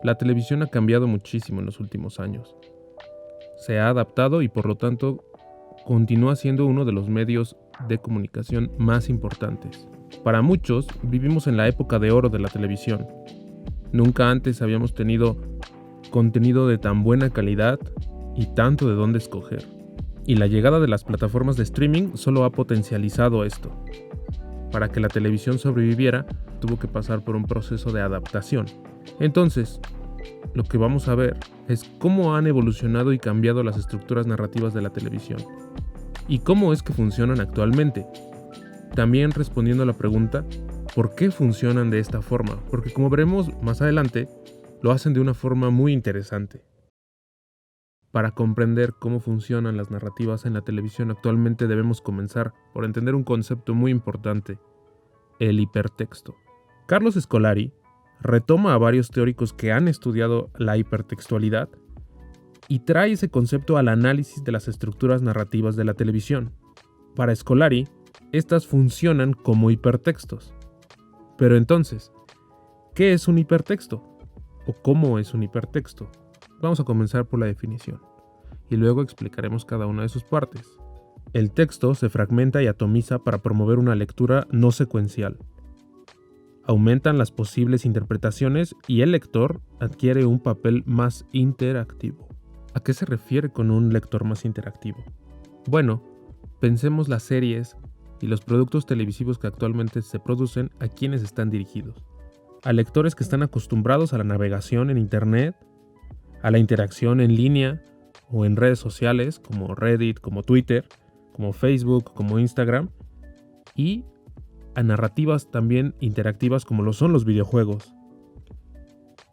La televisión ha cambiado muchísimo en los últimos años. Se ha adaptado y por lo tanto continúa siendo uno de los medios de comunicación más importantes. Para muchos, vivimos en la época de oro de la televisión. Nunca antes habíamos tenido contenido de tan buena calidad y tanto de dónde escoger. Y la llegada de las plataformas de streaming solo ha potencializado esto. Para que la televisión sobreviviera, tuvo que pasar por un proceso de adaptación. Entonces, lo que vamos a ver es cómo han evolucionado y cambiado las estructuras narrativas de la televisión y cómo es que funcionan actualmente. También respondiendo a la pregunta, ¿por qué funcionan de esta forma? Porque como veremos más adelante, lo hacen de una forma muy interesante. Para comprender cómo funcionan las narrativas en la televisión actualmente debemos comenzar por entender un concepto muy importante, el hipertexto. Carlos Scolari retoma a varios teóricos que han estudiado la hipertextualidad y trae ese concepto al análisis de las estructuras narrativas de la televisión. Para Scolari, estas funcionan como hipertextos. Pero entonces, ¿qué es un hipertexto? ¿O cómo es un hipertexto? Vamos a comenzar por la definición, y luego explicaremos cada una de sus partes. El texto se fragmenta y atomiza para promover una lectura no secuencial. Aumentan las posibles interpretaciones y el lector adquiere un papel más interactivo. ¿A qué se refiere con un lector más interactivo? Bueno, pensemos las series y los productos televisivos que actualmente se producen a quienes están dirigidos. A lectores que están acostumbrados a la navegación en Internet, a la interacción en línea o en redes sociales como Reddit, como Twitter, como Facebook, como Instagram, y a narrativas también interactivas como lo son los videojuegos.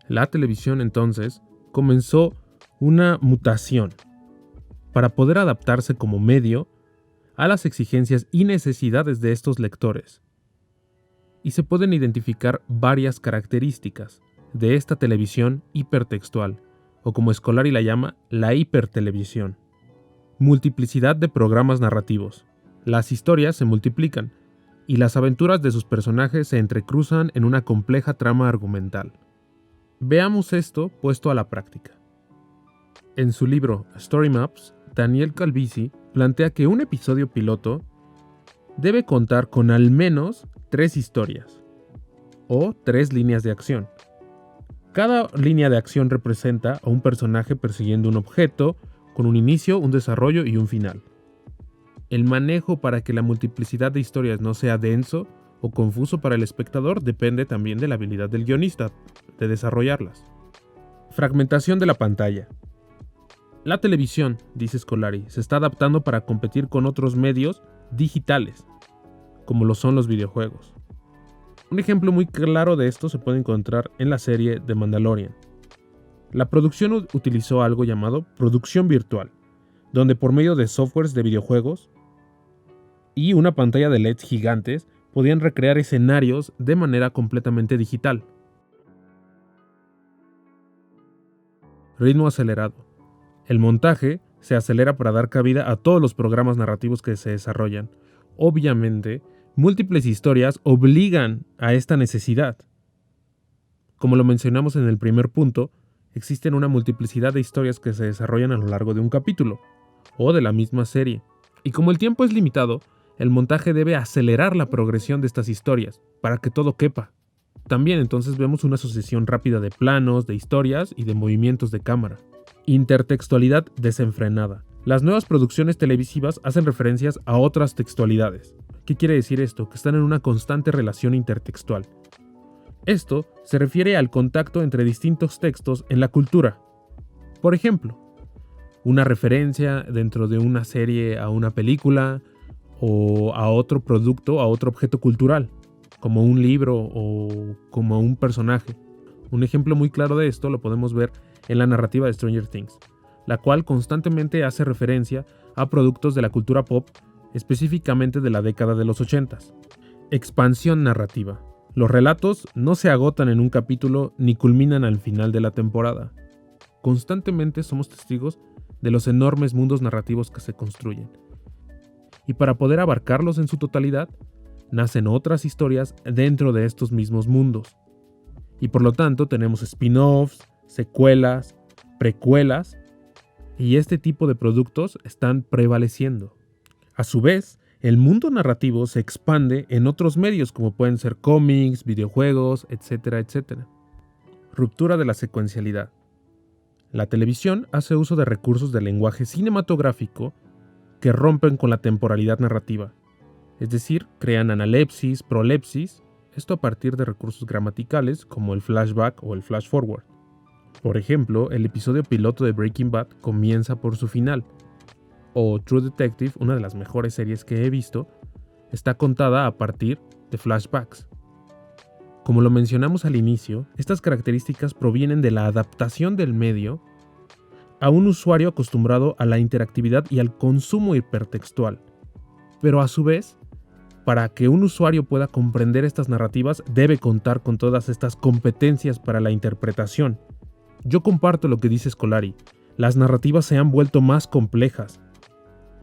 La televisión entonces comenzó una mutación para poder adaptarse como medio a las exigencias y necesidades de estos lectores. Y se pueden identificar varias características de esta televisión hipertextual, o como Scolari la llama, la hipertelevisión. Multiplicidad de programas narrativos. Las historias se multiplican y las aventuras de sus personajes se entrecruzan en una compleja trama argumental. Veamos esto puesto a la práctica. En su libro Story Maps, Daniel Calvici plantea que un episodio piloto debe contar con al menos 3 historias o 3 líneas de acción. Cada línea de acción representa a un personaje persiguiendo un objeto con un inicio, un desarrollo y un final. El manejo para que la multiplicidad de historias no sea denso o confuso para el espectador depende también de la habilidad del guionista de desarrollarlas. Fragmentación de la pantalla. La televisión, dice Scolari, se está adaptando para competir con otros medios digitales, como lo son los videojuegos. Un ejemplo muy claro de esto se puede encontrar en la serie The Mandalorian. La producción utilizó algo llamado producción virtual, donde por medio de softwares de videojuegos y una pantalla de LEDs gigantes podían recrear escenarios de manera completamente digital. Ritmo acelerado. El montaje se acelera para dar cabida a todos los programas narrativos que se desarrollan. Obviamente, múltiples historias obligan a esta necesidad. Como lo mencionamos en el primer punto, existen una multiplicidad de historias que se desarrollan a lo largo de un capítulo, o de la misma serie. Y como el tiempo es limitado, el montaje debe acelerar la progresión de estas historias, para que todo quepa. También entonces vemos una sucesión rápida de planos, de historias y de movimientos de cámara. Intertextualidad desenfrenada. Las nuevas producciones televisivas hacen referencias a otras textualidades. ¿Qué quiere decir esto? Que están en una constante relación intertextual. Esto se refiere al contacto entre distintos textos en la cultura. Por ejemplo, una referencia dentro de una serie a una película o a otro producto, a otro objeto cultural, como un libro o como un personaje. Un ejemplo muy claro de esto lo podemos ver en la narrativa de Stranger Things, la cual constantemente hace referencia a productos de la cultura pop, específicamente de la década de los 80s. Expansión narrativa. Los relatos no se agotan en un capítulo ni culminan al final de la temporada. Constantemente somos testigos de los enormes mundos narrativos que se construyen. Y para poder abarcarlos en su totalidad, nacen otras historias dentro de estos mismos mundos. Y por lo tanto tenemos spin-offs, secuelas, precuelas, y este tipo de productos están prevaleciendo. A su vez, el mundo narrativo se expande en otros medios como pueden ser cómics, videojuegos, etcétera, etcétera. Ruptura de la secuencialidad. La televisión hace uso de recursos del lenguaje cinematográfico que rompen con la temporalidad narrativa, es decir, crean analepsis, prolepsis, esto a partir de recursos gramaticales como el flashback o el flash forward. Por ejemplo, el episodio piloto de Breaking Bad comienza por su final, o True Detective, una de las mejores series que he visto, está contada a partir de flashbacks. Como lo mencionamos al inicio, estas características provienen de la adaptación del medio a un usuario acostumbrado a la interactividad y al consumo hipertextual. Pero a su vez, para que un usuario pueda comprender estas narrativas, debe contar con todas estas competencias para la interpretación. Yo comparto lo que dice Scolari. Las narrativas se han vuelto más complejas.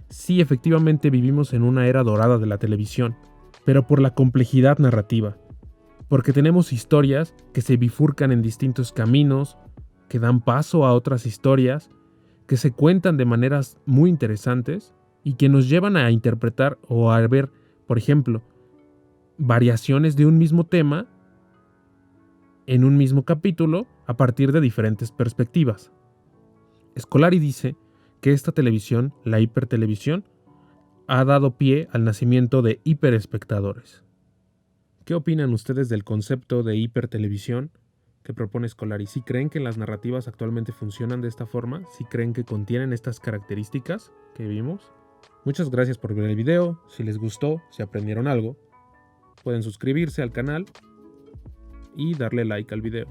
Sí, efectivamente vivimos en una era dorada de la televisión, pero por la complejidad narrativa. Porque tenemos historias que se bifurcan en distintos caminos, que dan paso a otras historias, que se cuentan de maneras muy interesantes y que nos llevan a interpretar o a ver, por ejemplo, variaciones de un mismo tema en un mismo capítulo a partir de diferentes perspectivas. Scolari dice que esta televisión, la hipertelevisión, ha dado pie al nacimiento de hiperespectadores. ¿Qué opinan ustedes del concepto de hipertelevisión que propone Scolari? ¿Sí creen que las narrativas actualmente funcionan de esta forma? ¿Sí creen que contienen estas características que vimos? Muchas gracias por ver el video. Si les gustó, si aprendieron algo, pueden suscribirse al canal y darle like al video.